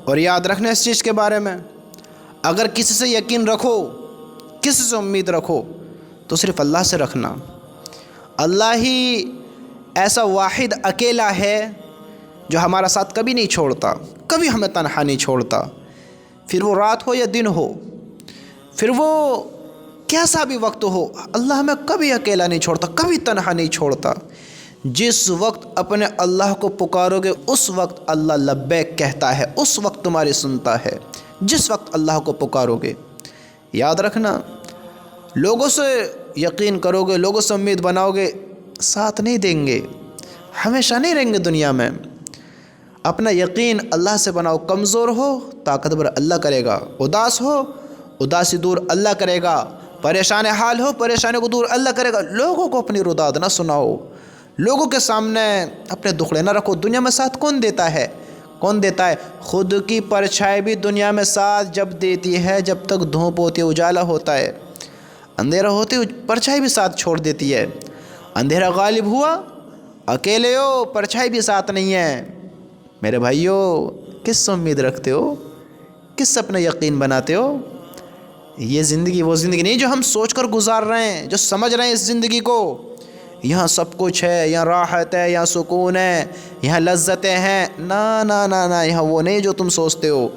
اور یاد رکھنا اس چیز کے بارے میں، اگر کسی سے یقین رکھو، کسی سے امید رکھو تو صرف اللہ سے رکھنا۔ اللہ ہی ایسا واحد اکیلا ہے جو ہمارا ساتھ کبھی نہیں چھوڑتا، کبھی ہمیں تنہا نہیں چھوڑتا، پھر وہ رات ہو یا دن ہو، پھر وہ کیسا بھی وقت ہو، اللہ ہمیں کبھی اکیلا نہیں چھوڑتا، کبھی تنہا نہیں چھوڑتا۔ جس وقت اپنے اللہ کو پکارو گے اس وقت اللہ لبیک کہتا ہے، اس وقت تمہاری سنتا ہے، جس وقت اللہ کو پکارو گے۔ یاد رکھنا، لوگوں سے یقین کرو گے، لوگوں سے امید بناؤ گے، ساتھ نہیں دیں گے، ہمیشہ نہیں رہیں گے دنیا میں۔ اپنا یقین اللہ سے بناؤ، کمزور ہو طاقتور اللہ کرے گا، اداس ہو اداسی دور اللہ کرے گا، پریشان حال ہو پریشانی کو دور اللہ کرے گا۔ لوگوں کو اپنی رداد نہ سناؤ، لوگوں کے سامنے اپنے دکھڑے نہ رکھو۔ دنیا میں ساتھ کون دیتا ہے؟ کون دیتا ہے؟ خود کی پرچھائی بھی دنیا میں ساتھ جب دیتی ہے، جب تک دھوپ ہوتی ہے اجالا ہوتا ہے، اندھیرا ہوتی پرچھائی بھی ساتھ چھوڑ دیتی ہے۔ اندھیرا غالب ہوا، اکیلے ہو، پرچھائی بھی ساتھ نہیں ہے۔ میرے بھائیو، کس سے امید رکھتے ہو؟ کس سے اپنا یقین بناتے ہو؟ یہ زندگی وہ زندگی نہیں جو ہم سوچ کر گزار رہے ہیں، جو سمجھ رہے ہیں اس زندگی کو یہاں سب کچھ ہے، یہاں راحت ہے، یہاں سکون ہے، یہاں لذتیں ہیں۔ نا نا نا نا، یہاں وہ نہیں جو تم سوچتے ہو۔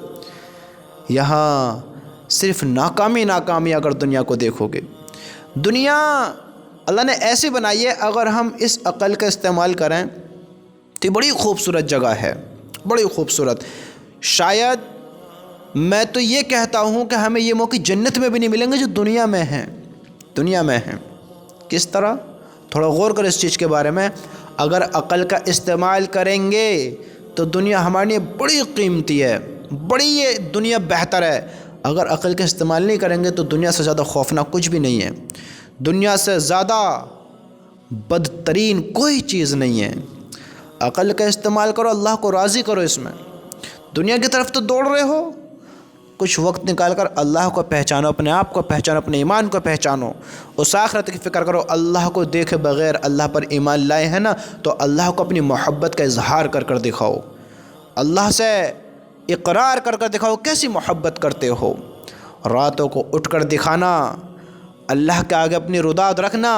یہاں صرف ناکامی اگر دنیا کو دیکھو گے۔ دنیا اللہ نے ایسی بنائی ہے، اگر ہم اس عقل کا استعمال کریں تو یہ بڑی خوبصورت جگہ ہے، بڑی خوبصورت۔ شاید میں تو یہ کہتا ہوں کہ ہمیں یہ موقع جنت میں بھی نہیں ملیں گے جو دنیا میں ہیں، دنیا میں ہیں۔ کس طرح؟ تھوڑا غور کرو اس چیز کے بارے میں۔ اگر عقل کا استعمال کریں گے تو دنیا ہمارے لیے بڑی قیمتی ہے، بڑی یہ دنیا بہتر ہے۔ اگر عقل کا استعمال نہیں کریں گے تو دنیا سے زیادہ خوفناک کچھ بھی نہیں ہے، دنیا سے زیادہ بدترین کوئی چیز نہیں ہے۔ عقل کا استعمال کرو، اللہ کو راضی کرو اس میں۔ دنیا کی طرف تو دوڑ رہے ہو، کچھ وقت نکال کر اللہ کو پہچانو، اپنے آپ کو پہچانو، اپنے ایمان کو پہچانو، اس آخرت کی فکر کرو۔ اللہ کو دیکھے بغیر اللہ پر ایمان لائے ہیں نا، تو اللہ کو اپنی محبت کا اظہار کر کر دکھاؤ، اللہ سے اقرار کر کر دکھاؤ کیسی محبت کرتے ہو۔ راتوں کو اٹھ کر دکھانا، اللہ کے آگے اپنی رداد رکھنا،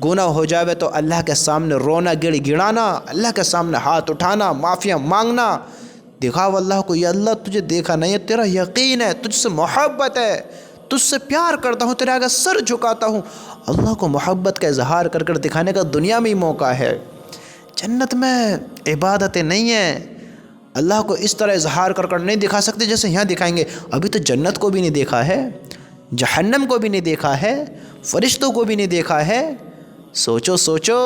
گناہ ہو جاوے تو اللہ کے سامنے رونا گڑ گڑانا، اللہ کے سامنے ہاتھ اٹھانا، معافیاں مانگنا، دکھاؤ اللہ کو، یہ اللہ تجھے دیکھا نہیں ہے، تیرا یقین ہے، تجھ سے محبت ہے، تجھ سے پیار کرتا ہوں، تیرے آگے سر جھکاتا ہوں۔ اللہ کو محبت کا اظہار کر کر دکھانے کا دنیا میں ہی موقع ہے۔ جنت میں عبادتیں نہیں ہیں، اللہ کو اس طرح اظہار کر کر نہیں دکھا سکتے جیسے یہاں دکھائیں گے۔ ابھی تو جنت کو بھی نہیں دیکھا ہے، جہنم کو بھی نہیں دیکھا ہے، فرشتوں کو بھی نہیں دیکھا ہے۔ سوچو سوچو،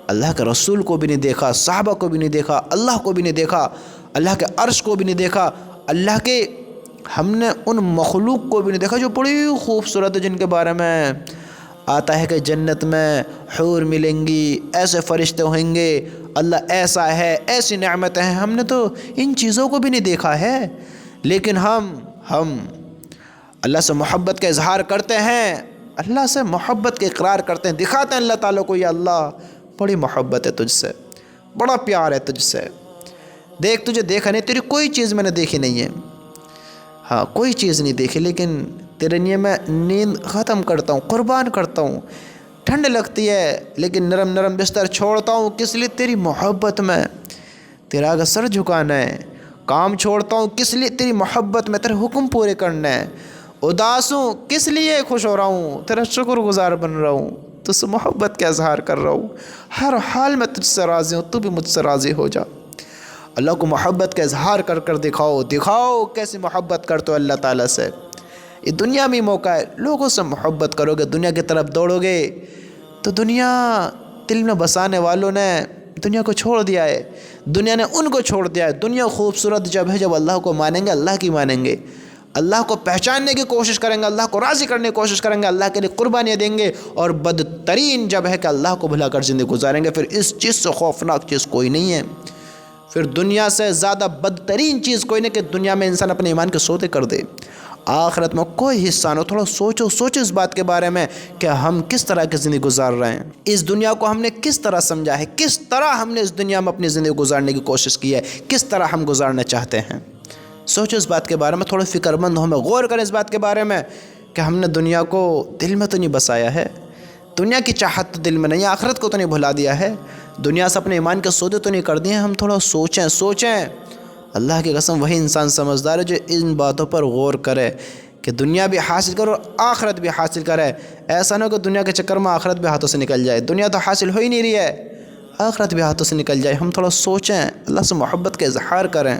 اللہ کے رسول کو بھی نہیں دیکھا، صحابہ کو بھی نہیں دیکھا، اللہ کو بھی نہیں دیکھا، اللہ کے عرش کو بھی نہیں دیکھا، اللہ کے ہم نے ان مخلوق کو بھی نہیں دیکھا جو بڑی خوبصورت ہے، جن کے بارے میں آتا ہے کہ جنت میں حور ملیں گی، ایسے فرشتے ہوئیں گے، اللہ ایسا ہے، ایسی نعمتیں ہیں۔ ہم نے تو ان چیزوں کو بھی نہیں دیکھا ہے، لیکن ہم اللہ سے محبت کا اظہار کرتے ہیں، اللہ سے محبت کے اقرار کرتے ہیں، دکھاتے ہیں اللہ تعالیٰ کو، یا اللہ بڑی محبت ہے تجھ سے، بڑا پیار ہے تجھ سے، دیکھ تجھے دیکھا نہیں، تیری کوئی چیز میں نے دیکھی نہیں ہے، ہاں کوئی چیز نہیں دیکھی، لیکن تیرے لیے میں نیند ختم کرتا ہوں، قربان کرتا ہوں، ٹھنڈ لگتی ہے لیکن نرم نرم بستر چھوڑتا ہوں، کس لیے؟ تیری محبت میں، تیرا آگے سر جھکانا ہے۔ کام چھوڑتا ہوں کس لیے؟ تیری محبت میں، تیرے حکم پورے کرنا ہے۔ اداس ہوں کس لیے؟ خوش ہو رہا ہوں، تیرا شکر گزار بن رہا ہوں، تجھ سے محبت کا اظہار کر رہا ہوں، ہر حال میں تجھ سے راضی ہوں، تو بھی مجھ سے راضی ہو جا۔ اللہ کو محبت کا اظہار کر کر دکھاؤ کیسی محبت کرتے ہو اللہ تعالیٰ سے۔ یہ دنیا میں موقع ہے، لوگوں سے محبت کرو گے، دنیا کی طرف دوڑو گے تو دنیا دل میں بسانے والوں نے دنیا کو چھوڑ دیا ہے، دنیا نے ان کو چھوڑ دیا ہے۔ دنیا خوبصورت جب ہے جب اللہ کو مانیں گے، اللہ کی مانیں گے، اللہ کو پہچاننے کی کوشش کریں گے، اللہ کو راضی کرنے کی کوشش کریں گے، اللہ کے لیے قربانیاں دیں گے، اور بدترین جب ہے کہ اللہ کو بھلا کر زندگی گزاریں گے۔ پھر اس چیز سے خوفناک چیز کوئی نہیں ہے، پھر دنیا سے زیادہ بدترین چیز کوئی نہیں کہ دنیا میں انسان اپنے ایمان کے سودے کر دے، آخرت میں کوئی حصہ نہ ہو۔ تھوڑا سوچو اس بات کے بارے میں کہ ہم کس طرح کی زندگی گزار رہے ہیں، اس دنیا کو ہم نے کس طرح سمجھا ہے، کس طرح ہم نے اس دنیا میں اپنی زندگی گزارنے کی کوشش کی ہے، کس طرح ہم گزارنا چاہتے ہیں۔ سوچو اس بات کے بارے میں، تھوڑا فکر مند ہوں، میں غور کریں اس بات کے بارے میں کہ ہم نے دنیا کو دل میں تو نہیں بسایا ہے، دنیا کی چاہت تو دل میں نہیں، آخرت کو تو نہیں بھلا دیا ہے، دنیا سے اپنے ایمان کے سودے تو نہیں کر دیے ہیں۔ ہم تھوڑا سوچیں۔ اللہ کی قسم وہی انسان سمجھدار ہے جو ان باتوں پر غور کرے کہ دنیا بھی حاصل کرو اور آخرت بھی حاصل کرے۔ ایسا نہ ہو کہ دنیا کے چکر میں آخرت بھی ہاتھوں سے نکل جائے، دنیا تو حاصل ہو ہی نہیں رہی ہے، آخرت بھی ہاتھوں سے نکل جائے۔ ہم تھوڑا سوچیں، اللہ سے محبت کا اظہار کریں۔